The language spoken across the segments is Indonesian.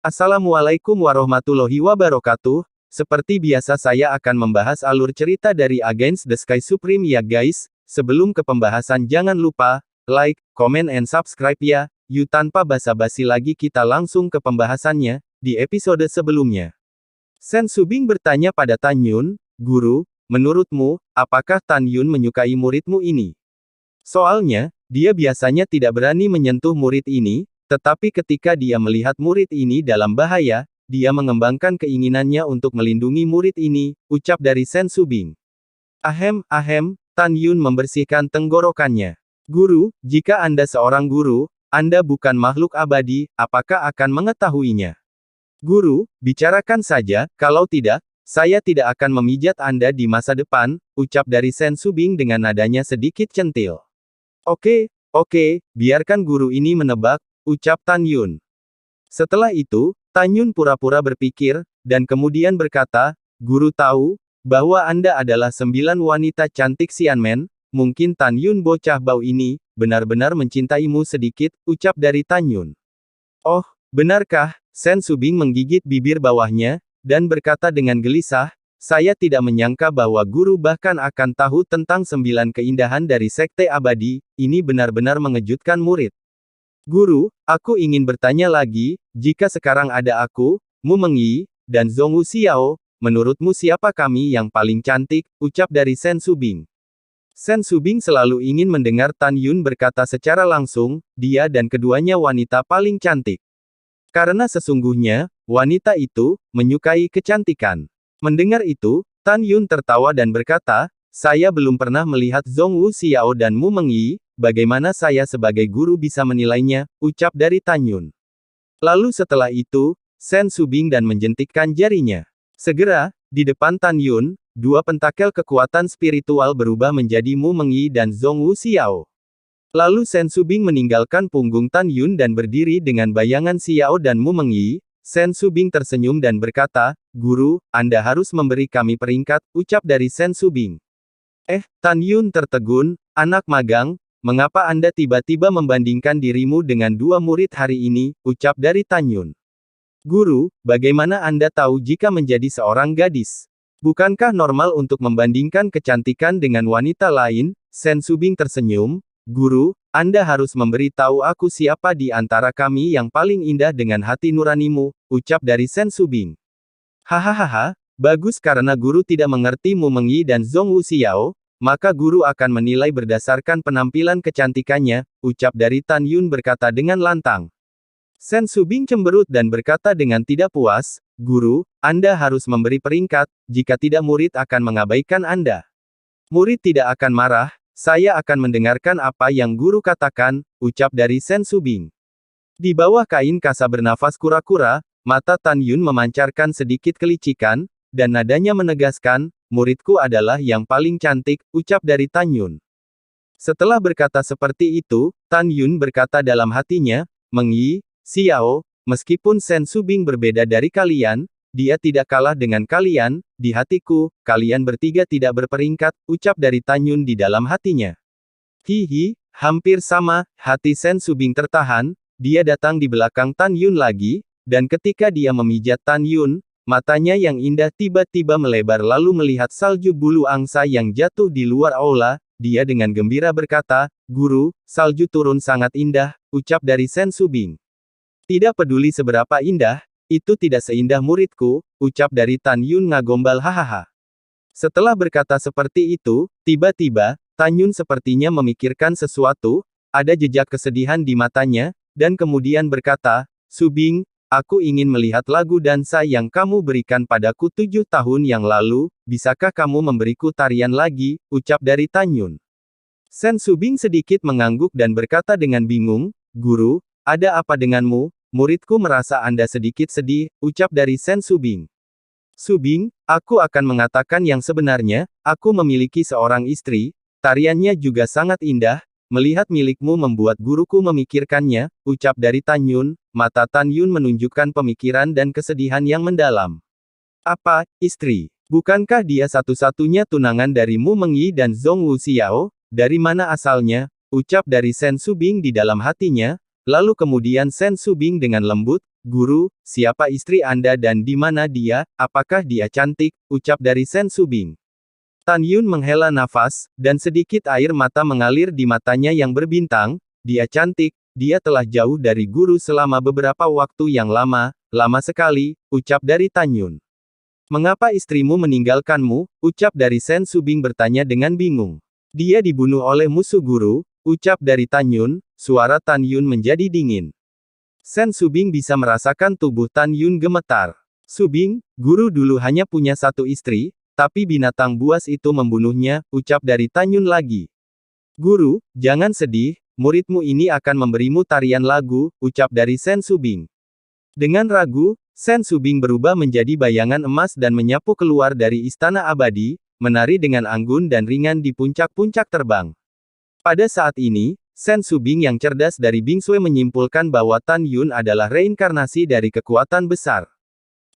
Assalamualaikum warahmatullahi wabarakatuh. Seperti biasa saya akan membahas alur cerita dari Against the Sky Supreme ya guys. Sebelum ke pembahasan jangan lupa, like, comment and subscribe ya. Yuk tanpa basa-basi lagi kita langsung ke pembahasannya, di episode sebelumnya. Sen Subing bertanya pada Tan Yun, "Guru, menurutmu, apakah Tan Yun menyukai muridmu ini?" Soalnya, dia biasanya tidak berani menyentuh murid ini, tetapi ketika dia melihat murid ini dalam bahaya, dia mengembangkan keinginannya untuk melindungi murid ini, ucap dari Sen Subing. Ahem, Tan Yun membersihkan tenggorokannya. Guru, jika Anda seorang guru, Anda bukan makhluk abadi, apakah akan mengetahuinya? Guru, bicarakan saja, kalau tidak, saya tidak akan memijat Anda di masa depan, ucap dari Sen Subing dengan nadanya sedikit centil. Oke, biarkan guru ini menebak, ucap Tan Yun. Setelah itu, Tan Yun pura-pura berpikir, dan kemudian berkata, "Guru tahu, bahwa Anda adalah 9 wanita cantik Xianmen, mungkin Tan Yun bocah bau ini, benar-benar mencintaimu sedikit," ucap dari Tan Yun. "Oh, benarkah?" Sen Subing menggigit bibir bawahnya, dan berkata dengan gelisah, "Saya tidak menyangka bahwa guru bahkan akan tahu tentang 9 keindahan dari Sekte Abadi, ini benar-benar mengejutkan murid. Guru, aku ingin bertanya lagi, jika sekarang ada aku, Mu Mengyi, dan Zhongwu Xiao, menurutmu siapa kami yang paling cantik?" ucap dari Sen Subing. Sen Subing selalu ingin mendengar Tan Yun berkata secara langsung, dia dan keduanya wanita paling cantik. Karena sesungguhnya, wanita itu, menyukai kecantikan. Mendengar itu, Tan Yun tertawa dan berkata, "Saya belum pernah melihat Zhongwu Xiao dan Mu Mengyi, bagaimana saya sebagai guru bisa menilainya," ucap dari Tan Yun. Lalu setelah itu, Sen Subing dan menjentikkan jarinya. Segera, di depan Tan Yun, dua pentakel kekuatan spiritual berubah menjadi Mu Mengyi dan Zhongwu Xiao. Lalu Sen Subing meninggalkan punggung Tan Yun dan berdiri dengan bayangan Xiao dan Mu Mengyi. Sen Subing tersenyum dan berkata, "Guru, Anda harus memberi kami peringkat," ucap dari Sen Subing. Tan Yun tertegun, "Anak magang, mengapa Anda tiba-tiba membandingkan dirimu dengan dua murid hari ini?" ucap dari Tan Yun. "Guru, bagaimana Anda tahu jika menjadi seorang gadis? Bukankah normal untuk membandingkan kecantikan dengan wanita lain?" Sen Subing tersenyum, "Guru, Anda harus memberi tahu aku siapa di antara kami yang paling indah dengan hati nuranimu," ucap dari Sen Subing. "Hahaha, bagus karena guru tidak mengerti Mu Mengyi dan Zhongwu Xiao, maka guru akan menilai berdasarkan penampilan kecantikannya," ucap dari Tan Yun berkata dengan lantang. Sen Subing cemberut dan berkata dengan tidak puas, "Guru, Anda harus memberi peringkat, jika tidak murid akan mengabaikan Anda." "Murid tidak akan marah, saya akan mendengarkan apa yang guru katakan," ucap dari Sen Subing. Di bawah kain kasa bernafas kura-kura, mata Tan Yun memancarkan sedikit kelicikan, dan nadanya menegaskan, "Muridku adalah yang paling cantik," ucap dari Tan Yun. Setelah berkata seperti itu, Tan Yun berkata dalam hatinya, "Mengyi, Xiao, meskipun Sen Subing berbeda dari kalian, dia tidak kalah dengan kalian, di hatiku, kalian bertiga tidak berperingkat," ucap dari Tan Yun di dalam hatinya. Hihi, hampir sama, hati Sen Subing tertahan, dia datang di belakang Tan Yun lagi, dan ketika dia memijat Tan Yun, matanya yang indah tiba-tiba melebar lalu melihat salju bulu angsa yang jatuh di luar aula, dia dengan gembira berkata, "Guru, salju turun sangat indah," ucap dari Sen Subing. "Tidak peduli seberapa indah, itu tidak seindah muridku," ucap dari Tan Yun ngagombal hahaha. Setelah berkata seperti itu, tiba-tiba, Tan Yun sepertinya memikirkan sesuatu, ada jejak kesedihan di matanya, dan kemudian berkata, "Subing, aku ingin melihat lagu dansa yang kamu berikan padaku 7 tahun yang lalu, bisakah kamu memberiku tarian lagi?" ucap dari Tan Yun. Sen Subing sedikit mengangguk dan berkata dengan bingung, "Guru, ada apa denganmu? Muridku merasa Anda sedikit sedih," ucap dari Sen Subing. "Subing, aku akan mengatakan yang sebenarnya, aku memiliki seorang istri, tariannya juga sangat indah, melihat milikmu membuat guruku memikirkannya," ucap dari Tan Yun. Mata Tan Yun menunjukkan pemikiran dan kesedihan yang mendalam. "Apa, istri? Bukankah dia satu-satunya tunangan dari Mu Mengyi dan Zhongwu Xiao? Dari mana asalnya?" ucap dari Sen Subing di dalam hatinya. Lalu kemudian Sen Subing dengan lembut, "Guru, siapa istri Anda dan di mana dia? Apakah dia cantik?" ucap dari Sen Subing. Tan Yun menghela nafas, dan sedikit air mata mengalir di matanya yang berbintang. "Dia cantik, dia telah jauh dari guru selama beberapa waktu yang lama, lama sekali," ucap dari Tan Yun. "Mengapa istrimu meninggalkanmu?" ucap dari Sen Subing bertanya dengan bingung. "Dia dibunuh oleh musuh guru," ucap dari Tan Yun. Suara Tan Yun menjadi dingin. Sen Subing bisa merasakan tubuh Tan Yun gemetar. "Subing, guru dulu hanya punya satu istri, tapi binatang buas itu membunuhnya," ucap dari Tan Yun lagi. "Guru, jangan sedih, muridmu ini akan memberimu tarian lagu," ucap dari Sen Subing. Dengan ragu, Sen Subing berubah menjadi bayangan emas dan menyapu keluar dari istana abadi, menari dengan anggun dan ringan di puncak-puncak terbang. Pada saat ini, Sen Subing yang cerdas dari Bing Sui menyimpulkan bahwa Tan Yun adalah reinkarnasi dari kekuatan besar.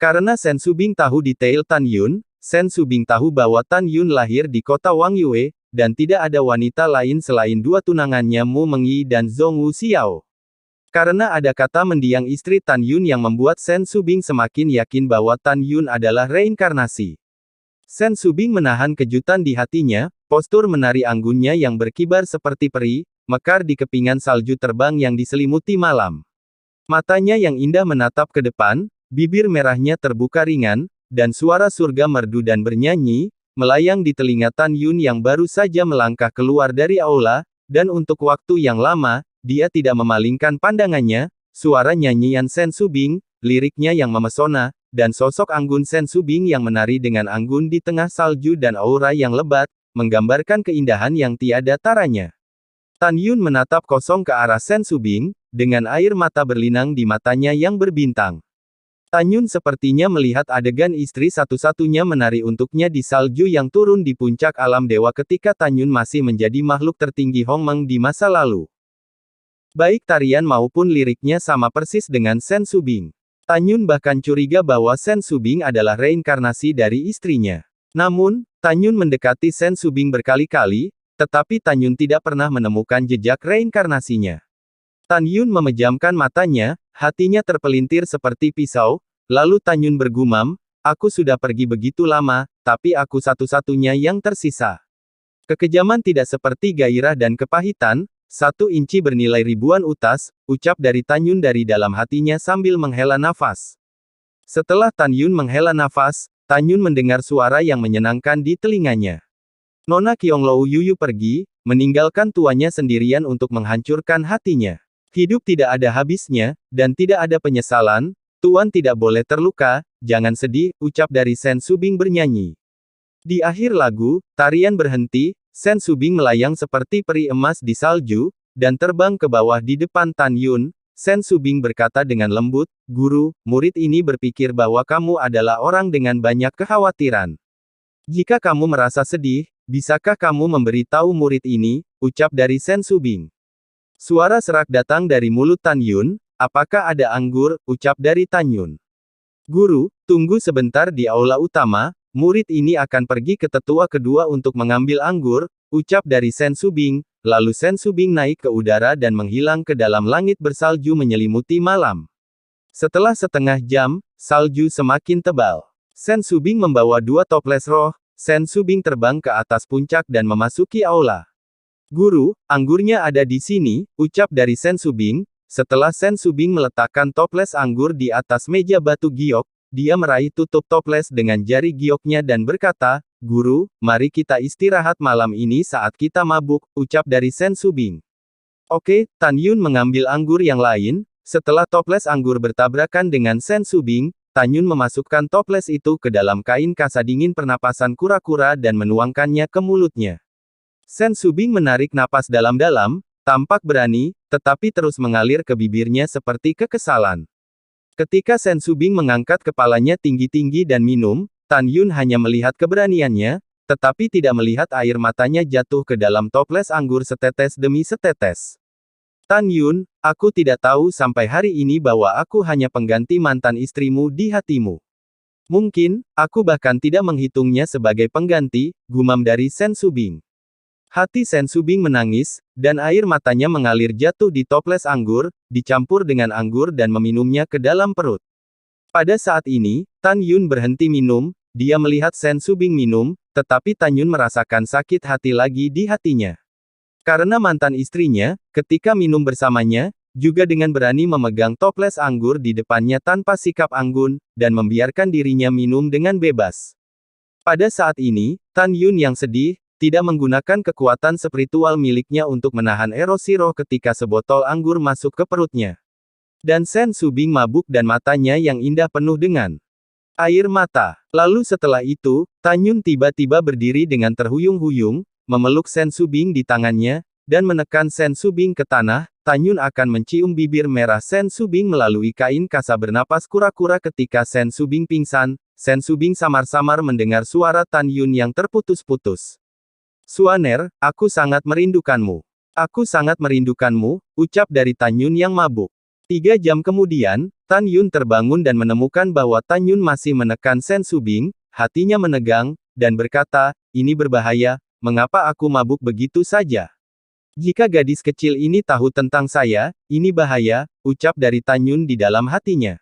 Karena Sen Subing tahu detail Tan Yun, Sen Subing tahu bahwa Tan Yun lahir di kota Wang Yue, dan tidak ada wanita lain selain dua tunangannya Mu Mengyi dan Zhong Wu Xiao. Karena ada kata mendiang istri Tan Yun yang membuat Sen Subing semakin yakin bahwa Tan Yun adalah reinkarnasi. Sen Subing menahan kejutan di hatinya, postur menari anggunnya yang berkibar seperti peri, mekar di kepingan salju terbang yang diselimuti malam. Matanya yang indah menatap ke depan, bibir merahnya terbuka ringan, dan suara surga merdu dan bernyanyi, melayang di telinga Tan Yun yang baru saja melangkah keluar dari aula, dan untuk waktu yang lama, dia tidak memalingkan pandangannya. Suara nyanyian Sen Subing, liriknya yang memesona, dan sosok anggun Sen Subing yang menari dengan anggun di tengah salju dan aura yang lebat, menggambarkan keindahan yang tiada taranya. Tan Yun menatap kosong ke arah Sen Subing, dengan air mata berlinang di matanya yang berbintang. Tan Yun sepertinya melihat adegan istri satu-satunya menari untuknya di salju yang turun di puncak alam dewa ketika Tan Yun masih menjadi makhluk tertinggi Hongmeng di masa lalu. Baik tarian maupun liriknya sama persis dengan Sen Subing. Tan Yun bahkan curiga bahwa Sen Subing adalah reinkarnasi dari istrinya. Namun, Tan Yun mendekati Sen Subing berkali-kali, tetapi Tan Yun tidak pernah menemukan jejak reinkarnasinya. Tan Yun memejamkan matanya, hatinya terpelintir seperti pisau, lalu Tan Yun bergumam, "Aku sudah pergi begitu lama, tapi aku satu-satunya yang tersisa." Kekejaman tidak seperti gairah dan kepahitan, 1 inci bernilai ribuan utas, ucap dari Tan Yun dari dalam hatinya sambil menghela nafas. Setelah Tan Yun menghela nafas, Tan Yun mendengar suara yang menyenangkan di telinganya. Nona Qianglou Yuyu pergi, meninggalkan tuannya sendirian untuk menghancurkan hatinya. Hidup tidak ada habisnya, dan tidak ada penyesalan, Tuan tidak boleh terluka, jangan sedih, ucap dari Sen Subing bernyanyi. Di akhir lagu, tarian berhenti, Sen Subing melayang seperti peri emas di salju, dan terbang ke bawah di depan Tan Yun. Sen Subing berkata dengan lembut, "Guru, murid ini berpikir bahwa kamu adalah orang dengan banyak kekhawatiran. Jika kamu merasa sedih, bisakah kamu memberitahu murid ini?" ucap dari Sen Subing. Suara serak datang dari mulut Tan Yun, "Apakah ada anggur?" ucap dari Tan Yun. "Guru, tunggu sebentar di aula utama, murid ini akan pergi ke tetua kedua untuk mengambil anggur," ucap dari Sen Subing, lalu Sen Subing naik ke udara dan menghilang ke dalam langit bersalju menyelimuti malam. Setelah setengah jam, salju semakin tebal. Sen Subing membawa 2 toples roh, Sen Subing terbang ke atas puncak dan memasuki aula. "Guru, anggurnya ada di sini," ucap dari Sen Subing. Setelah Sen Subing meletakkan toples anggur di atas meja batu giok, dia meraih tutup toples dengan jari gioknya dan berkata, "Guru, mari kita istirahat malam ini saat kita mabuk," ucap dari Sen Subing. "Oke." Tan Yun mengambil anggur yang lain. Setelah toples anggur bertabrakan dengan Sen Subing, Tan Yun memasukkan toples itu ke dalam kain kasa dingin pernapasan kura-kura dan menuangkannya ke mulutnya. Sen Subing menarik napas dalam-dalam, tampak berani, tetapi terus mengalir ke bibirnya seperti kekesalan. Ketika Sen Subing mengangkat kepalanya tinggi-tinggi dan minum, Tan Yun hanya melihat keberaniannya, tetapi tidak melihat air matanya jatuh ke dalam toples anggur setetes demi setetes. "Tan Yun, aku tidak tahu sampai hari ini bahwa aku hanya pengganti mantan istrimu di hatimu. Mungkin, aku bahkan tidak menghitungnya sebagai pengganti," gumam dari Sen Subing. Hati Sen Subing menangis, dan air matanya mengalir jatuh di toples anggur, dicampur dengan anggur dan meminumnya ke dalam perut. Pada saat ini, Tan Yun berhenti minum, dia melihat Sen Subing minum, tetapi Tan Yun merasakan sakit hati lagi di hatinya. Karena mantan istrinya, ketika minum bersamanya, juga dengan berani memegang toples anggur di depannya tanpa sikap anggun, dan membiarkan dirinya minum dengan bebas. Pada saat ini, Tan Yun yang sedih, tidak menggunakan kekuatan spiritual miliknya untuk menahan erosi roh ketika sebotol anggur masuk ke perutnya. Dan Sen Subing mabuk dan matanya yang indah penuh dengan air mata. Lalu setelah itu, Tan Yun tiba-tiba berdiri dengan terhuyung-huyung, memeluk Sen Subing di tangannya, dan menekan Sen Subing ke tanah. Tan Yun akan mencium bibir merah Sen Subing melalui kain kasa bernapas kura-kura ketika Sen Subing pingsan. Sen Subing samar-samar mendengar suara Tan Yun yang terputus-putus. "Suaner, aku sangat merindukanmu. Aku sangat merindukanmu," ucap dari Tan Yun yang mabuk. 3 jam kemudian, Tan Yun terbangun dan menemukan bahwa Tan Yun masih menekan Sen Subing, hatinya menegang, dan berkata, "Ini berbahaya, mengapa aku mabuk begitu saja? Jika gadis kecil ini tahu tentang saya, ini bahaya," ucap dari Tan Yun di dalam hatinya.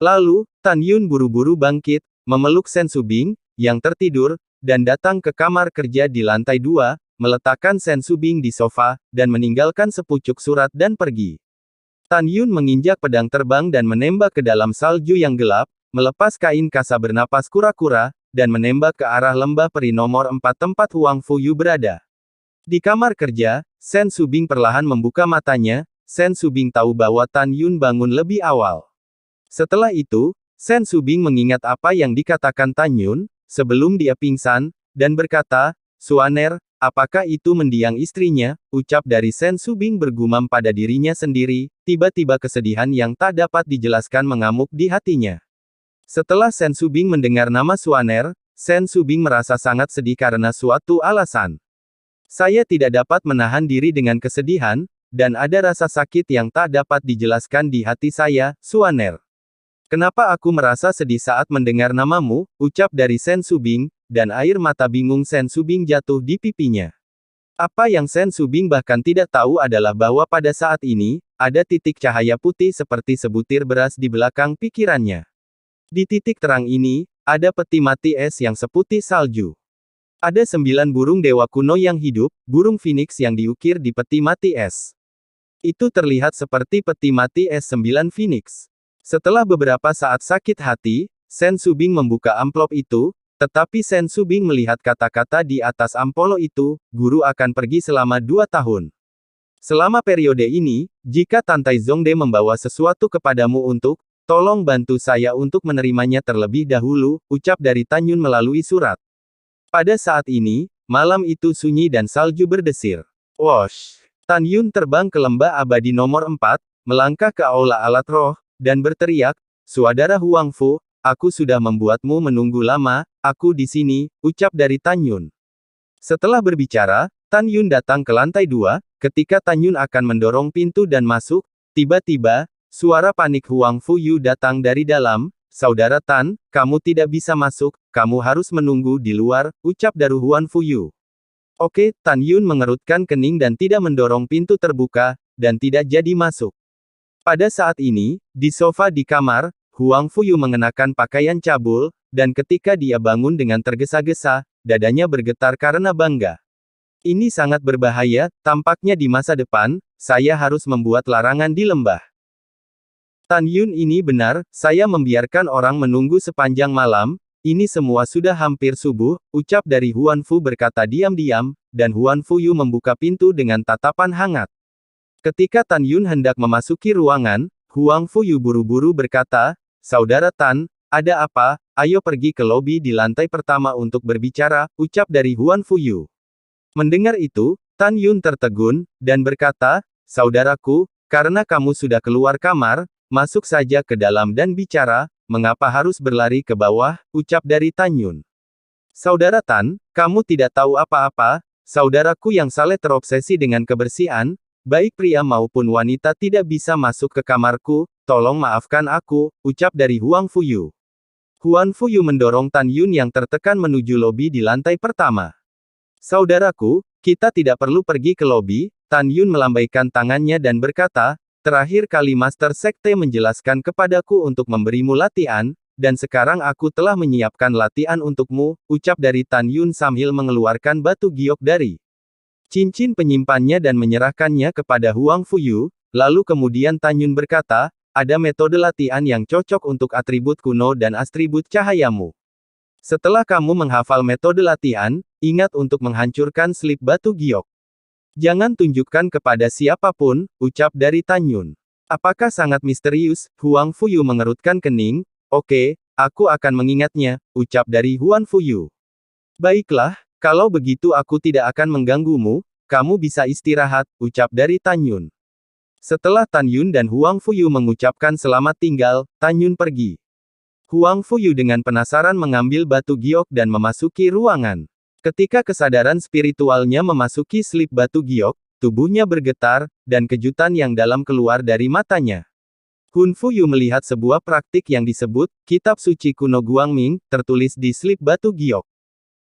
Lalu, Tan Yun buru-buru bangkit, memeluk Sen Subing, yang tertidur, dan datang ke kamar kerja di lantai 2, meletakkan Sen Subing di sofa, dan meninggalkan sepucuk surat dan pergi. Tan Yun menginjak pedang terbang dan menembak ke dalam salju yang gelap, melepas kain kasa bernapas kura-kura, dan menembak ke arah lembah peri nomor 4 tempat Huang Fuyu berada. Di kamar kerja, Sen Subing perlahan membuka matanya. Sen Subing tahu bahwa Tan Yun bangun lebih awal. Setelah itu, Sen Subing mengingat apa yang dikatakan Tan Yun, sebelum dia pingsan, dan berkata, "Suaner, apakah itu mendiang istrinya?" ucap dari Sen Subing bergumam pada dirinya sendiri, tiba-tiba kesedihan yang tak dapat dijelaskan mengamuk di hatinya. Setelah Sen Subing mendengar nama Suaner, Sen Subing merasa sangat sedih karena suatu alasan. "Saya tidak dapat menahan diri dengan kesedihan, dan ada rasa sakit yang tak dapat dijelaskan di hati saya, Suaner. Kenapa aku merasa sedih saat mendengar namamu?" ucap dari Sen Subing, dan air mata bingung Sen Subing jatuh di pipinya. Apa yang Sen Subing bahkan tidak tahu adalah bahwa pada saat ini, ada titik cahaya putih seperti sebutir beras di belakang pikirannya. Di titik terang ini, ada peti mati es yang seputih salju. Ada 9 burung dewa kuno yang hidup, burung phoenix yang diukir di peti mati es. Itu terlihat seperti peti mati es 9 phoenix. Setelah beberapa saat sakit hati, Sen Subing membuka amplop itu, tetapi Sen Subing melihat kata-kata di atas amplop itu, "Guru akan pergi selama 2 tahun. Selama periode ini, jika Tantai Zongde membawa sesuatu kepadamu untuk, tolong bantu saya untuk menerimanya terlebih dahulu," ucap dari Tan Yun melalui surat. Pada saat ini, malam itu sunyi dan salju berdesir. Wosh! Tan Yun terbang ke lembah abadi nomor 4, melangkah ke aula alat roh, dan berteriak, "Saudara Huang Fu, aku sudah membuatmu menunggu lama, aku di sini," ucap dari Tan Yun. Setelah berbicara, Tan Yun datang ke lantai 2, ketika Tan Yun akan mendorong pintu dan masuk, tiba-tiba, suara panik Huang Fuyu datang dari dalam, "Saudara Tan, kamu tidak bisa masuk, kamu harus menunggu di luar," ucap dari Huang Fuyu. "Oke," Tan Yun mengerutkan kening dan tidak mendorong pintu terbuka, dan tidak jadi masuk. Pada saat ini, di sofa di kamar, Huang Fuyu mengenakan pakaian cabul, dan ketika dia bangun dengan tergesa-gesa, dadanya bergetar karena bangga. "Ini sangat berbahaya, tampaknya di masa depan, saya harus membuat larangan di lembah. Tan Yun ini benar, saya membiarkan orang menunggu sepanjang malam, ini semua sudah hampir subuh," ucap dari Huan Fu berkata diam-diam, dan Huan Fuyu membuka pintu dengan tatapan hangat. Ketika Tan Yun hendak memasuki ruangan, Huang Fuyu buru-buru berkata, "Saudara Tan, ada apa? Ayo pergi ke lobi di lantai pertama untuk berbicara," ucap dari Huan Fuyu. Mendengar itu, Tan Yun tertegun, dan berkata, "Saudaraku, karena kamu sudah keluar kamar, masuk saja ke dalam dan bicara, mengapa harus berlari ke bawah," ucap dari Tan Yun. "Saudara Tan, kamu tidak tahu apa-apa, saudaraku yang saleh terobsesi dengan kebersihan, baik pria maupun wanita tidak bisa masuk ke kamarku, tolong maafkan aku," ucap dari Huang Fuyu. Huan Fuyu mendorong Tan Yun yang tertekan menuju lobi di lantai pertama. "Saudaraku, Kita tidak perlu pergi ke lobi, Tan Yun melambaikan tangannya dan berkata, terakhir kali Master Sekte menjelaskan kepadaku untuk memberimu latihan, dan sekarang aku telah menyiapkan latihan untukmu, ucap dari Tan Yun sambil mengeluarkan batu giok dari cincin penyimpannya dan menyerahkannya kepada Huang Fuyu, lalu kemudian Tan Yun berkata, ada metode latihan yang cocok untuk atribut kuno dan atribut cahayamu. Setelah kamu menghafal metode latihan, ingat untuk menghancurkan slip batu giok. Jangan tunjukkan kepada siapapun, ucap dari Tan Yun. Apakah sangat misterius? Huang Fuyu mengerutkan kening. Oke, aku akan mengingatnya, ucap dari Huang Fuyu. Baiklah, kalau begitu aku tidak akan mengganggumu, kamu bisa istirahat, ucap dari Tan Yun. Setelah Tan Yun dan Huang Fuyu mengucapkan selamat tinggal, Tan Yun pergi. Huang Fuyu dengan penasaran mengambil batu giok dan memasuki ruangan. Ketika kesadaran spiritualnya memasuki slip batu giok, tubuhnya bergetar, dan kejutan yang dalam keluar dari matanya. Hun Fuyu melihat sebuah praktik yang disebut, Kitab Suci Kuno Guangming, tertulis di slip batu giok.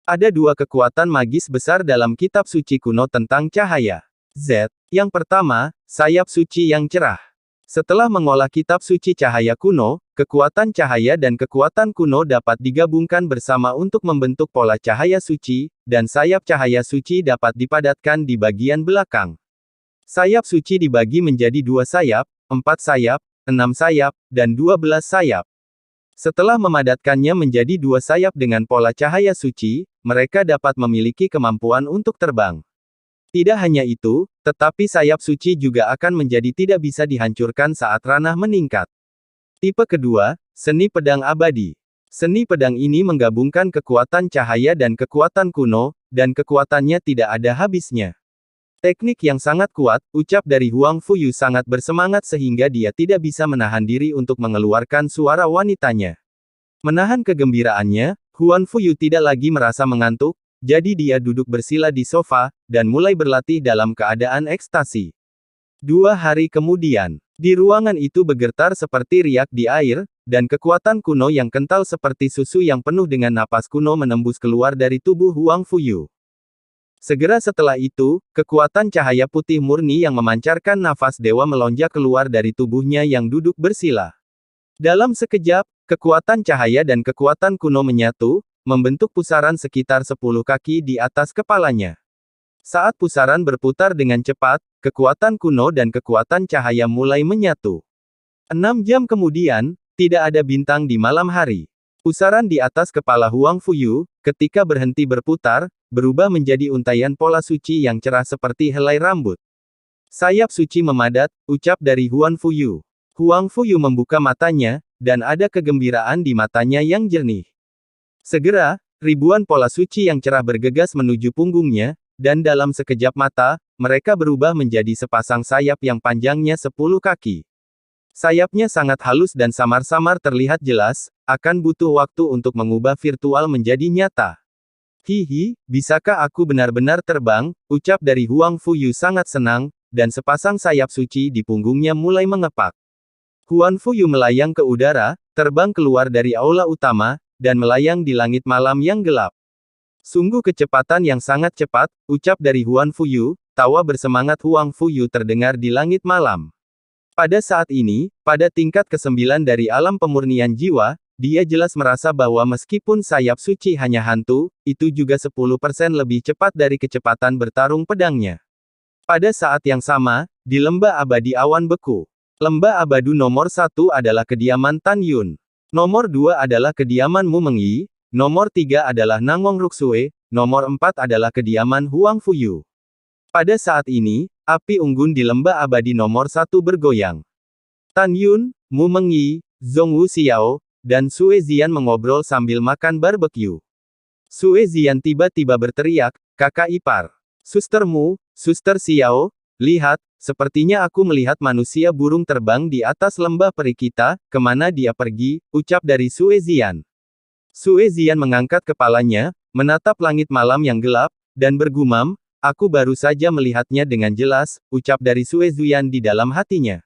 Ada dua kekuatan magis besar dalam kitab suci kuno tentang cahaya. Z. Yang pertama, sayap suci yang cerah. Setelah mengolah kitab suci cahaya kuno, kekuatan cahaya dan kekuatan kuno dapat digabungkan bersama untuk membentuk pola cahaya suci, dan sayap cahaya suci dapat dipadatkan di bagian belakang. Sayap suci dibagi menjadi 2 sayap, 4 sayap, 6 sayap, dan 12 sayap. Setelah memadatkannya menjadi 2 sayap dengan pola cahaya suci, mereka dapat memiliki kemampuan untuk terbang. Tidak hanya itu, tetapi sayap suci juga akan menjadi tidak bisa dihancurkan saat ranah meningkat. Tipe kedua, seni pedang abadi. Seni pedang ini menggabungkan kekuatan cahaya dan kekuatan kuno, dan kekuatannya tidak ada habisnya. Teknik yang sangat kuat, ucap dari Huang Fuyu sangat bersemangat sehingga dia tidak bisa menahan diri untuk mengeluarkan suara wanitanya. Menahan kegembiraannya, Huang Fuyu tidak lagi merasa mengantuk, jadi dia duduk bersila di sofa, dan mulai berlatih dalam keadaan ekstasi. 2 hari kemudian, di ruangan itu bergetar seperti riak di air, dan kekuatan kuno yang kental seperti susu yang penuh dengan napas kuno menembus keluar dari tubuh Huang Fuyu. Segera setelah itu, kekuatan cahaya putih murni yang memancarkan nafas dewa melonjak keluar dari tubuhnya yang duduk bersila. Dalam sekejap, kekuatan cahaya dan kekuatan kuno menyatu, membentuk pusaran sekitar 10 kaki di atas kepalanya. Saat pusaran berputar dengan cepat, kekuatan kuno dan kekuatan cahaya mulai menyatu. 6 jam kemudian, tidak ada bintang di malam hari. Pusaran di atas kepala Huang Fuyu, ketika berhenti berputar, berubah menjadi untaian pola suci yang cerah seperti helai rambut. Sayap suci memadat, ucap dari Huang Fuyu. Huang Fuyu membuka matanya, dan ada kegembiraan di matanya yang jernih. Segera, ribuan pola suci yang cerah bergegas menuju punggungnya, dan dalam sekejap mata, mereka berubah menjadi sepasang sayap yang panjangnya 10 kaki. Sayapnya sangat halus dan samar-samar terlihat jelas, akan butuh waktu untuk mengubah virtual menjadi nyata. Hihi, bisakah aku benar-benar terbang, ucap dari Huang Fuyu sangat senang, dan sepasang sayap suci di punggungnya mulai mengepak. Huang Fuyu melayang ke udara, terbang keluar dari aula utama, dan melayang di langit malam yang gelap. Sungguh kecepatan yang sangat cepat, ucap dari Huang Fuyu, tawa bersemangat Huang Fuyu terdengar di langit malam. Pada saat ini, pada tingkat ke-9 dari alam pemurnian jiwa, dia jelas merasa bahwa meskipun sayap suci hanya hantu, itu juga 10% lebih cepat dari kecepatan bertarung pedangnya. Pada saat yang sama, di lembah abadi awan beku. Lembah abadi nomor 1 adalah kediaman Tan Yun. Nomor 2 adalah kediaman Mu Mengyi, nomor 3 adalah Nangong Ruksue, nomor 4 adalah kediaman Huang Fuyu. Pada saat ini, api unggun di lembah abadi nomor 1 bergoyang. Tan Yun, Mu Mengyi, Zhongwu Xiao, dan Sue Zian mengobrol sambil makan barbeque. Sue Zian tiba-tiba berteriak, kakak ipar. Sustermu, Suster Xiao, lihat, sepertinya aku melihat manusia burung terbang di atas lembah peri kita, kemana dia pergi, ucap dari Sue Zian. Sue Zian mengangkat kepalanya, menatap langit malam yang gelap, dan bergumam, aku baru saja melihatnya dengan jelas, ucap dari Sue Zian di dalam hatinya.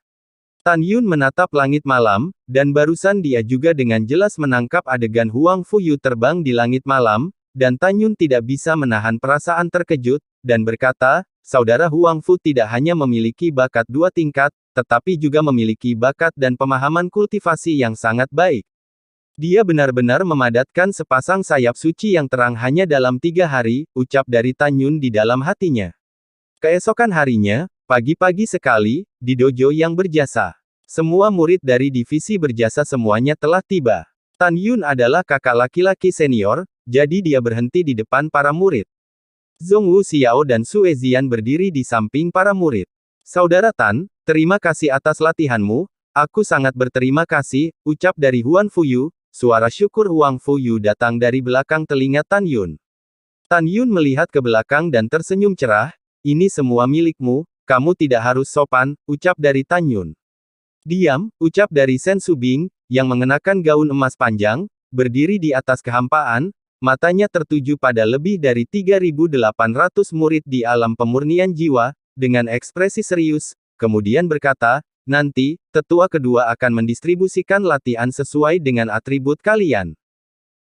Tan Yun menatap langit malam, dan barusan dia juga dengan jelas menangkap adegan Huang Fuyu terbang di langit malam, dan Tan Yun tidak bisa menahan perasaan terkejut, dan berkata, saudara Huang Fu tidak hanya memiliki bakat 2 tingkat, tetapi juga memiliki bakat dan pemahaman kultivasi yang sangat baik. Dia benar-benar memadatkan sepasang sayap suci yang terang hanya dalam 3 hari, ucap dari Tan Yun di dalam hatinya. Keesokan harinya, pagi-pagi sekali, di dojo yang berjasa. Semua murid dari divisi berjasa semuanya telah tiba. Tan Yun adalah kakak laki-laki senior, jadi dia berhenti di depan para murid. Zhong Wu Xiao dan Sue Zian berdiri di samping para murid. Saudara Tan, terima kasih atas latihanmu, aku sangat berterima kasih, ucap dari Huan Fuyu. Suara syukur Huang Fuyu datang dari belakang telinga Tan Yun. Tan Yun melihat ke belakang dan tersenyum cerah, ini semua milikmu, kamu tidak harus sopan, ucap dari Tan Yun. Diam, ucap dari Sen Subing, yang mengenakan gaun emas panjang, berdiri di atas kehampaan, matanya tertuju pada lebih dari 3.800 murid di alam pemurnian jiwa, dengan ekspresi serius, kemudian berkata, nanti, tetua kedua akan mendistribusikan latihan sesuai dengan atribut kalian.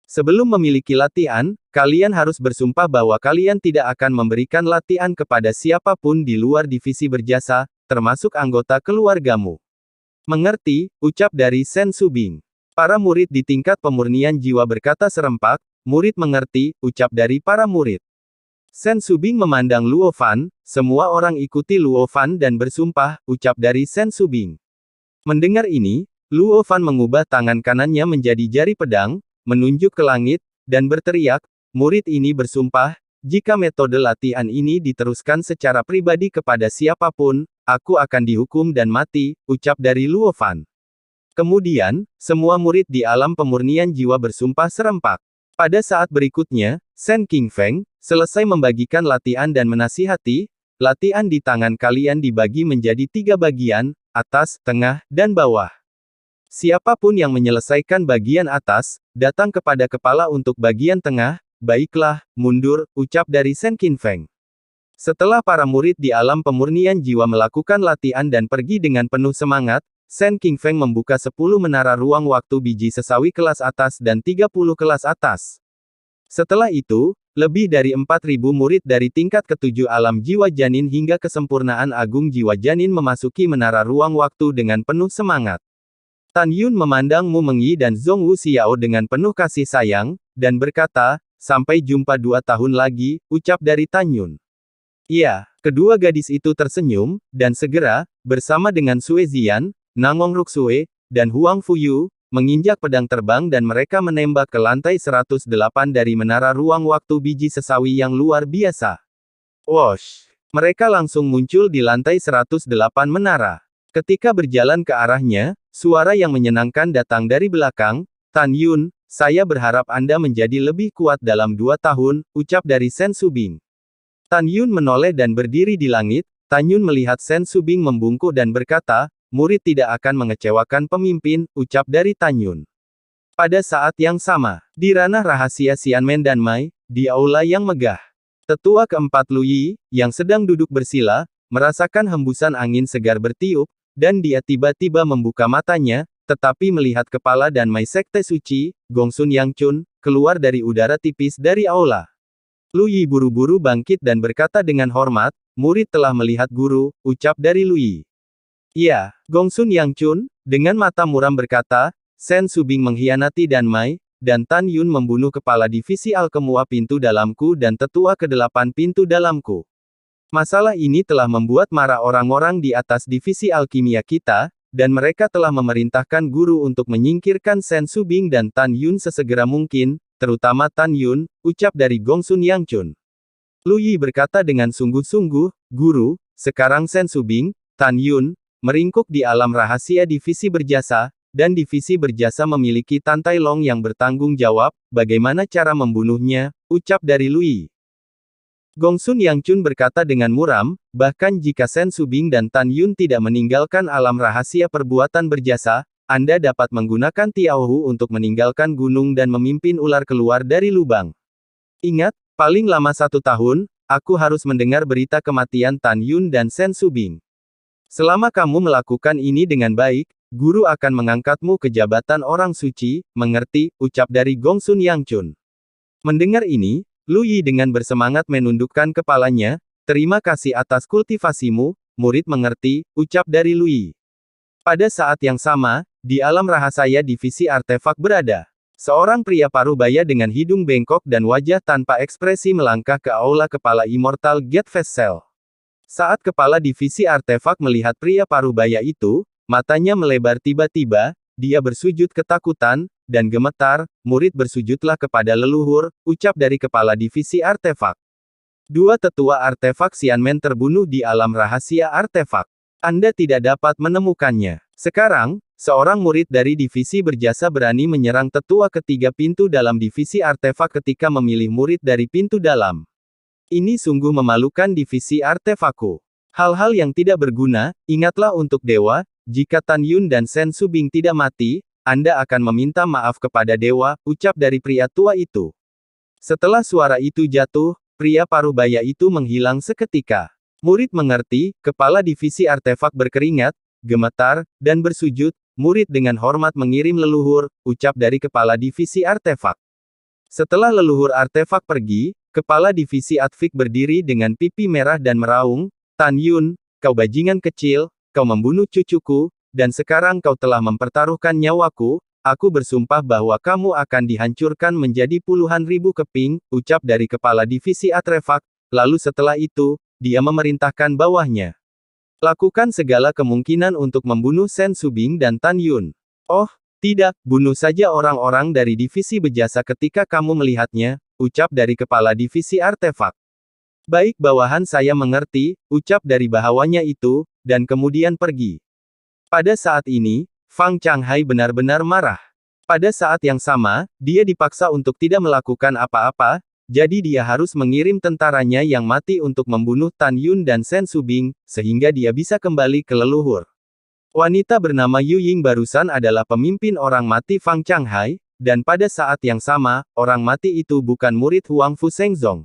Sebelum memiliki latihan, kalian harus bersumpah bahwa kalian tidak akan memberikan latihan kepada siapapun di luar divisi berjasa, termasuk anggota keluargamu. Mengerti, ucap dari Sen Subing. Para murid di tingkat pemurnian jiwa berkata serempak, murid mengerti, ucap dari para murid. Sen Subing memandang Luo Fan, semua orang ikuti Luo Fan dan bersumpah, ucap dari Sen Subing. Mendengar ini, Luo Fan mengubah tangan kanannya menjadi jari pedang, menunjuk ke langit, dan berteriak, murid ini bersumpah, jika metode latihan ini diteruskan secara pribadi kepada siapapun, aku akan dihukum dan mati, ucap dari Luo Fan. Kemudian, semua murid di alam pemurnian jiwa bersumpah serempak. Pada saat berikutnya, Sen Qingfeng selesai membagikan latihan dan menasihati, latihan di tangan kalian dibagi menjadi 3 bagian, atas, tengah, dan bawah. Siapapun yang menyelesaikan bagian atas, datang kepada kepala untuk bagian tengah, baiklah, mundur, ucap dari Sen Qingfeng. Setelah para murid di alam pemurnian jiwa melakukan latihan dan pergi dengan penuh semangat, Sen Qingfeng membuka 10 menara ruang waktu biji sesawi kelas atas dan 30 kelas atas. Setelah itu, lebih dari 4.000 murid dari tingkat ke-7 alam jiwa janin hingga kesempurnaan agung jiwa janin memasuki menara ruang waktu dengan penuh semangat. Tan Yun memandang Mu Mengyi dan Zhong Wu Xiao dengan penuh kasih sayang, dan berkata, sampai jumpa 2 tahun lagi, ucap dari Tan Yun. Iya, kedua gadis itu tersenyum, dan segera, bersama dengan Sue Zian, Nangong Ruksue, dan Huang Fuyu, menginjak pedang terbang dan mereka menembak ke lantai 108 dari menara ruang waktu biji sesawi yang luar biasa. Wosh! Mereka langsung muncul di lantai 108 menara. Ketika berjalan ke arahnya, suara yang menyenangkan datang dari belakang, Tan Yun, saya berharap Anda menjadi lebih kuat dalam 2 tahun, ucap dari Sen Subing. Tan Yun menoleh dan berdiri di langit, Tan Yun melihat Sen Subing membungkuk dan berkata, murid tidak akan mengecewakan pemimpin, ucap dari Tan Yun. Pada saat yang sama, di ranah rahasia Xianmen dan Mai, di aula yang megah. Tetua keempat Lu Yi, yang sedang duduk bersila, merasakan hembusan angin segar bertiup, dan dia tiba-tiba membuka matanya, tetapi melihat kepala dan Mai Sekte Suci, Gongsun Yangchun, keluar dari udara tipis dari aula. Lu Yi buru-buru bangkit dan berkata dengan hormat, murid telah melihat guru, ucap dari Lu Yi. Iya, Gongsun Yangchun, dengan mata muram berkata, Sen Subing mengkhianati dan Mai, dan Tan Yun membunuh kepala divisi alkemia pintu dalamku dan tetua ke-8 pintu dalamku. Masalah ini telah membuat marah orang-orang di atas divisi alkimia kita, dan mereka telah memerintahkan guru untuk menyingkirkan Sen Subing dan Tan Yun sesegera mungkin, terutama Tan Yun, ucap dari Gongsun Yangchun. Lu Yi berkata dengan sungguh-sungguh, guru, sekarang Sen Subing, Tan Yun, meringkuk di alam rahasia divisi berjasa, dan divisi berjasa memiliki Tantai Long yang bertanggung jawab, bagaimana cara membunuhnya, ucap dari Lu Yi. Gongsun Yangchun berkata dengan muram, bahkan jika Sen Subing dan Tan Yun tidak meninggalkan alam rahasia perbuatan berjasa, Anda dapat menggunakan Tiaohu untuk meninggalkan gunung dan memimpin ular keluar dari lubang. Ingat, paling lama 1 tahun, aku harus mendengar berita kematian Tan Yun dan Sen Subing. Selama kamu melakukan ini dengan baik, guru akan mengangkatmu ke jabatan orang suci, mengerti, ucap dari Gongsun Yangchun. Mendengar ini, Lu Yi dengan bersemangat menundukkan kepalanya, "Terima kasih atas kultivasimu, murid mengerti," ucap dari Lu Yi. Pada saat yang sama, di alam rahasia divisi artefak berada. Seorang pria parubaya dengan hidung bengkok dan wajah tanpa ekspresi melangkah ke aula kepala Immortal Gate Vessel. Saat kepala divisi artefak melihat pria parubaya itu, matanya melebar tiba-tiba, dia bersujud ketakutan, dan gemetar, "Murid bersujudlah kepada leluhur," ucap dari kepala divisi artefak. Dua tetua artefak Xianmen terbunuh di alam rahasia artefak. Anda tidak dapat menemukannya. Sekarang, seorang murid dari divisi berjasa berani menyerang tetua ketiga pintu dalam divisi artefak ketika memilih murid dari pintu dalam. Ini sungguh memalukan divisi artefakku. Hal-hal yang tidak berguna, ingatlah untuk dewa, jika Tan Yun dan Shen Subing tidak mati, Anda akan meminta maaf kepada dewa, ucap dari pria tua itu. Setelah suara itu jatuh, pria parubaya itu menghilang seketika. Murid mengerti, kepala divisi artefak berkeringat, gemetar, dan bersujud, murid dengan hormat mengirim leluhur, ucap dari kepala divisi artefak. Setelah leluhur artefak pergi, kepala divisi Advik berdiri dengan pipi merah dan meraung, "Tan Yun, kau bajingan kecil, kau membunuh cucuku, dan sekarang kau telah mempertaruhkan nyawaku, aku bersumpah bahwa kamu akan dihancurkan menjadi puluhan ribu keping," ucap dari kepala divisi artefak, lalu setelah itu, dia memerintahkan bawahnya. "Lakukan segala kemungkinan untuk membunuh Shen Subing dan Tan Yun." "Oh, tidak, bunuh saja orang-orang dari divisi berjasa ketika kamu melihatnya," ucap dari kepala divisi artefak. "Baik bawahan saya mengerti," ucap dari bahawanya itu, dan kemudian pergi. Pada saat ini, Fang Changhai benar-benar marah. Pada saat yang sama, dia dipaksa untuk tidak melakukan apa-apa, jadi dia harus mengirim tentaranya yang mati untuk membunuh Tan Yun dan Shen Subing, sehingga dia bisa kembali ke leluhur. Wanita bernama Yu Ying barusan adalah pemimpin orang mati Fang Changhai, dan pada saat yang sama, orang mati itu bukan murid Huang Fu Shengzong.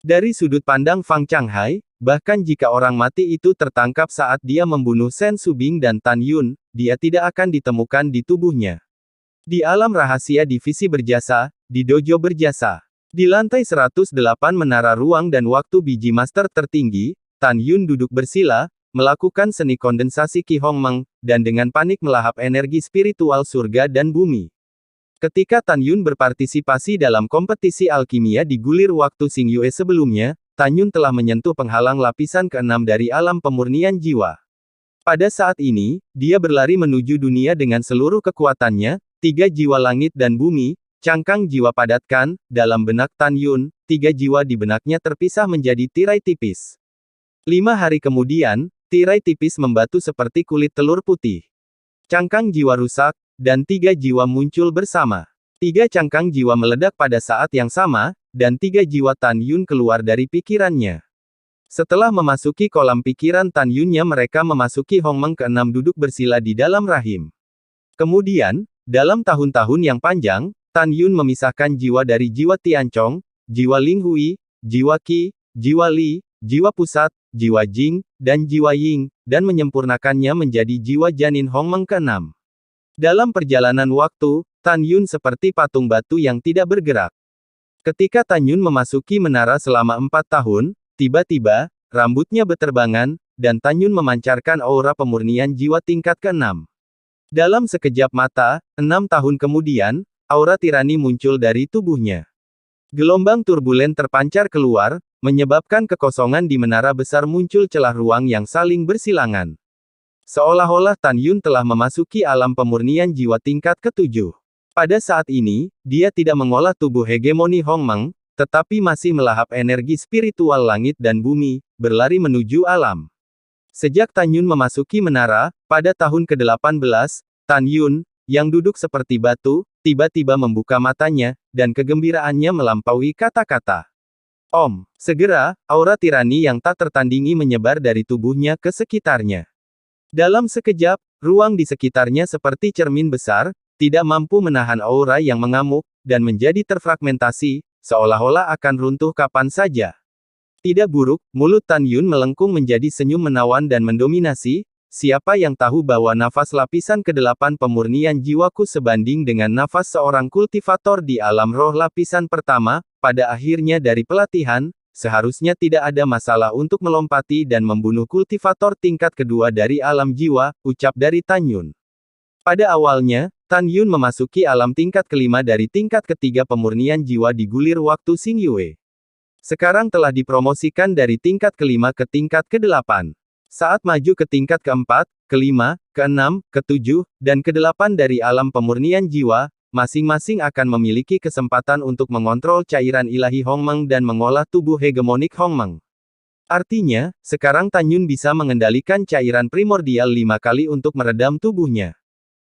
Dari sudut pandang Fang Changhai, bahkan jika orang mati itu tertangkap saat dia membunuh Shen Subing dan Tan Yun, dia tidak akan ditemukan di tubuhnya. Di alam rahasia divisi berjasa, di dojo berjasa. Di lantai 108 menara ruang dan waktu biji master tertinggi, Tan Yun duduk bersila, melakukan seni kondensasi Qi Hongmeng, dan dengan panik melahap energi spiritual surga dan bumi. Ketika Tan Yun berpartisipasi dalam kompetisi alkimia di gulir waktu Xing Yue sebelumnya, Tan Yun telah menyentuh penghalang lapisan ke-6 dari alam pemurnian jiwa. Pada saat ini, dia berlari menuju dunia dengan seluruh kekuatannya, 3 jiwa langit dan bumi, cangkang jiwa padatkan, dalam benak Tan Yun, 3 jiwa di benaknya terpisah menjadi tirai tipis. 5 hari kemudian, tirai tipis membatu seperti kulit telur putih. Cangkang jiwa rusak, dan 3 jiwa muncul bersama. 3 cangkang jiwa meledak pada saat yang sama, dan 3 jiwa Tan Yun keluar dari pikirannya. Setelah memasuki kolam pikiran Tan Yunnya mereka memasuki Hongmeng ke-6 duduk bersila di dalam rahim. Kemudian, dalam tahun-tahun yang panjang, Tan Yun memisahkan jiwa dari jiwa Tianchong, jiwa Ling Hui, jiwa Qi, jiwa Li, jiwa Pusat, jiwa Jing, dan jiwa Ying, dan menyempurnakannya menjadi jiwa janin Hongmeng ke-6. Dalam perjalanan waktu, Tan Yun seperti patung batu yang tidak bergerak. Ketika Tan Yun memasuki menara selama 4 tahun, tiba-tiba, rambutnya beterbangan, dan Tan Yun memancarkan aura pemurnian jiwa tingkat ke-6. Dalam sekejap mata, 6 tahun kemudian, aura tirani muncul dari tubuhnya. Gelombang turbulen terpancar keluar, menyebabkan kekosongan di menara besar muncul celah ruang yang saling bersilangan. Seolah-olah Tan Yun telah memasuki alam pemurnian jiwa tingkat ke-7. Pada saat ini, dia tidak mengolah tubuh hegemoni Hongmeng, tetapi masih melahap energi spiritual langit dan bumi, berlari menuju alam. Sejak Tan Yun memasuki menara, pada tahun ke-18, Tan Yun, yang duduk seperti batu, tiba-tiba membuka matanya, dan kegembiraannya melampaui kata-kata. Om. Segera, aura tirani yang tak tertandingi menyebar dari tubuhnya ke sekitarnya. Dalam sekejap, ruang di sekitarnya seperti cermin besar, tidak mampu menahan aura yang mengamuk, dan menjadi terfragmentasi, seolah-olah akan runtuh kapan saja. Tidak buruk, mulut Tan Yun melengkung menjadi senyum menawan dan mendominasi, siapa yang tahu bahwa nafas lapisan ke-8 pemurnian jiwaku sebanding dengan nafas seorang kultivator di alam roh lapisan pertama, pada akhirnya dari pelatihan, seharusnya tidak ada masalah untuk melompati dan membunuh kultivator tingkat kedua dari alam jiwa, ucap dari Tan Yun. Pada awalnya, Tan Yun memasuki alam tingkat kelima dari tingkat ketiga pemurnian jiwa di gulir waktu Xing Yue. Sekarang telah dipromosikan dari tingkat kelima ke tingkat ke-8. Saat maju ke tingkat keempat, kelima, keenam, ketujuh, dan ke-8 dari alam pemurnian jiwa, masing-masing akan memiliki kesempatan untuk mengontrol cairan ilahi Hongmeng dan mengolah tubuh hegemonik Hongmeng. Artinya, sekarang Tan Yun bisa mengendalikan cairan primordial 5 kali untuk meredam tubuhnya.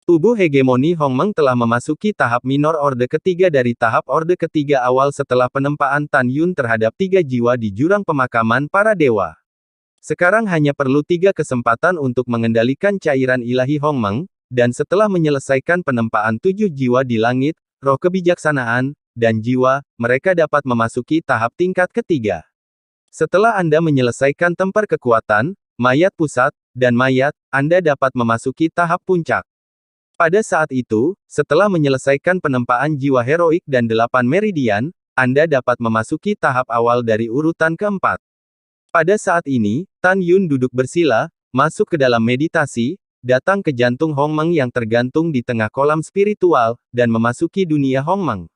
Tubuh hegemoni Hongmeng telah memasuki tahap minor orde ketiga dari tahap orde ketiga awal setelah penempaan Tan Yun terhadap 3 jiwa di jurang pemakaman para dewa. Sekarang hanya perlu 3 kesempatan untuk mengendalikan cairan ilahi Hongmeng, dan setelah menyelesaikan penempaan 7 jiwa di langit, roh kebijaksanaan, dan jiwa, mereka dapat memasuki tahap tingkat ketiga. Setelah Anda menyelesaikan tempar kekuatan, mayat pusat, dan mayat, Anda dapat memasuki tahap puncak. Pada saat itu, setelah menyelesaikan penempaan jiwa heroik dan 8 meridian, Anda dapat memasuki tahap awal dari urutan keempat. Pada saat ini, Tan Yun duduk bersila, masuk ke dalam meditasi, datang ke jantung Hongmeng yang tergantung di tengah kolam spiritual, dan memasuki dunia Hongmeng.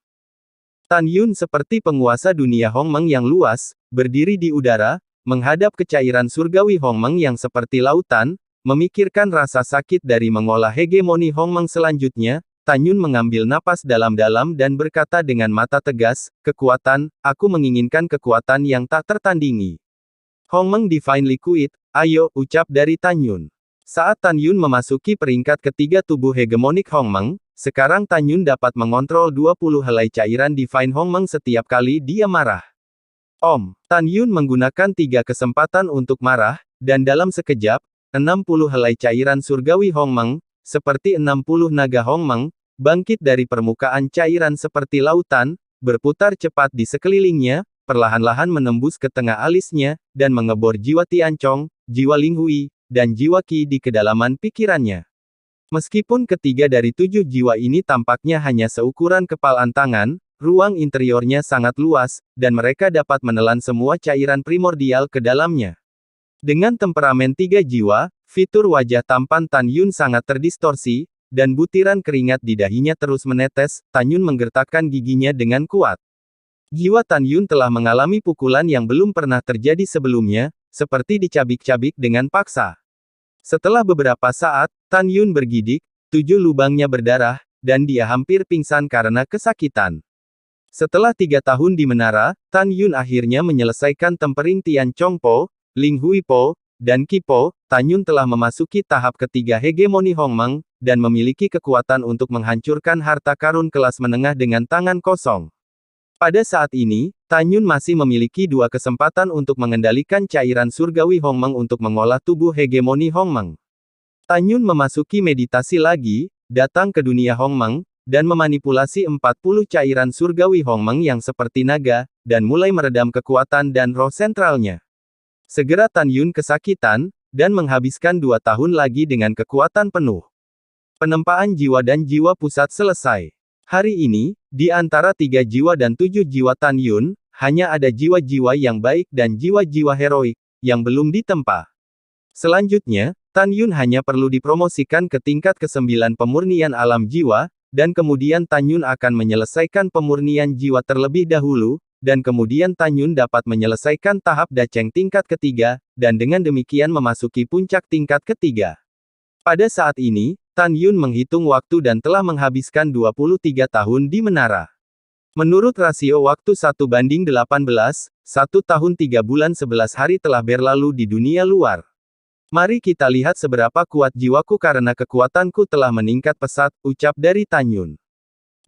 Tan Yun seperti penguasa dunia Hongmeng yang luas, berdiri di udara, menghadap ke cairan surgawi Hongmeng yang seperti lautan, memikirkan rasa sakit dari mengolah hegemoni Hongmeng selanjutnya. Tan Yun mengambil napas dalam-dalam dan berkata dengan mata tegas, kekuatan, aku menginginkan kekuatan yang tak tertandingi. Hongmeng Divine Liquid, ayo, ucap dari Tan Yun. Saat Tan Yun memasuki peringkat ketiga tubuh hegemonik Hongmeng, sekarang Tan Yun dapat mengontrol 20 helai cairan Divine Hongmeng setiap kali dia marah. Tan Yun menggunakan 3 kesempatan untuk marah, dan dalam sekejap, 60 helai cairan surgawi Hongmeng, seperti 60 naga Hongmeng, bangkit dari permukaan cairan seperti lautan, berputar cepat di sekelilingnya, perlahan-lahan menembus ke tengah alisnya, dan mengebor jiwa Tiancong, jiwa Linghui, dan jiwa Qi di kedalaman pikirannya. Meskipun ketiga dari 7 jiwa ini tampaknya hanya seukuran kepalan tangan, ruang interiornya sangat luas, dan mereka dapat menelan semua cairan primordial ke dalamnya. Dengan temperamen 3 jiwa, fitur wajah tampan Tan Yun sangat terdistorsi, dan butiran keringat di dahinya terus menetes. Tan Yun menggertakkan giginya dengan kuat. Jiwa Tan Yun telah mengalami pukulan yang belum pernah terjadi sebelumnya, seperti dicabik-cabik dengan paksa. Setelah beberapa saat, Tan Yun bergidik, 7 lubangnya berdarah, dan dia hampir pingsan karena kesakitan. Setelah 3 tahun di menara, Tan Yun akhirnya menyelesaikan tempering Tiancong Po, Linghui Po, dan Qi Po. Tan Yun telah memasuki tahap ketiga hegemoni Hongmeng, dan memiliki kekuatan untuk menghancurkan harta karun kelas menengah dengan tangan kosong. Pada saat ini, Tan Yun masih memiliki 2 kesempatan untuk mengendalikan cairan surgawi Hongmeng untuk mengolah tubuh hegemoni Hongmeng. Tan Yun memasuki meditasi lagi, datang ke dunia Hongmeng, dan memanipulasi 40 cairan surgawi Hongmeng yang seperti naga, dan mulai meredam kekuatan dan roh sentralnya. Segera Tan Yun kesakitan, dan menghabiskan 2 tahun lagi dengan kekuatan penuh. Penempaan jiwa dan jiwa pusat selesai. Hari ini, di antara 3 jiwa dan 7 jiwa Tan Yun, hanya ada jiwa-jiwa yang baik dan jiwa-jiwa heroik, yang belum ditempa. Selanjutnya, Tan Yun hanya perlu dipromosikan ke tingkat ke-9 pemurnian alam jiwa, dan kemudian Tan Yun akan menyelesaikan pemurnian jiwa terlebih dahulu, dan kemudian Tan Yun dapat menyelesaikan tahap daceng tingkat ketiga, dan dengan demikian memasuki puncak tingkat ketiga. Pada saat ini, Tan Yun menghitung waktu dan telah menghabiskan 23 tahun di menara. Menurut rasio waktu 1:18, 1 tahun 3 bulan 11 hari telah berlalu di dunia luar. Mari kita lihat seberapa kuat jiwaku karena kekuatanku telah meningkat pesat, ucap dari Tan Yun.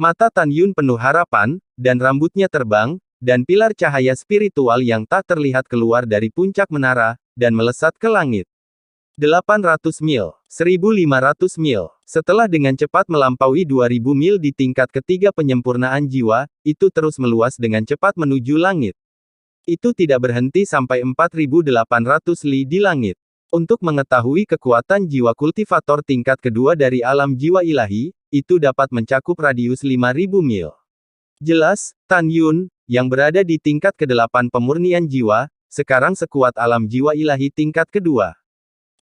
Mata Tan Yun penuh harapan, dan rambutnya terbang, dan pilar cahaya spiritual yang tak terlihat keluar dari puncak menara, dan melesat ke langit. 800 mil, 1500 mil. Setelah dengan cepat melampaui 2000 mil di tingkat ketiga penyempurnaan jiwa, itu terus meluas dengan cepat menuju langit. Itu tidak berhenti sampai 4800 li di langit. Untuk mengetahui kekuatan jiwa kultivator tingkat kedua dari alam jiwa ilahi, itu dapat mencakup radius 5.000 mil. Jelas, Tan Yun, yang berada di tingkat ke-8 pemurnian jiwa, sekarang sekuat alam jiwa ilahi tingkat kedua.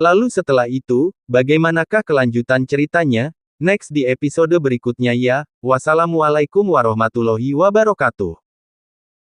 Lalu setelah itu, bagaimanakah kelanjutan ceritanya? Next di episode berikutnya ya. Wassalamualaikum warahmatullahi wabarakatuh.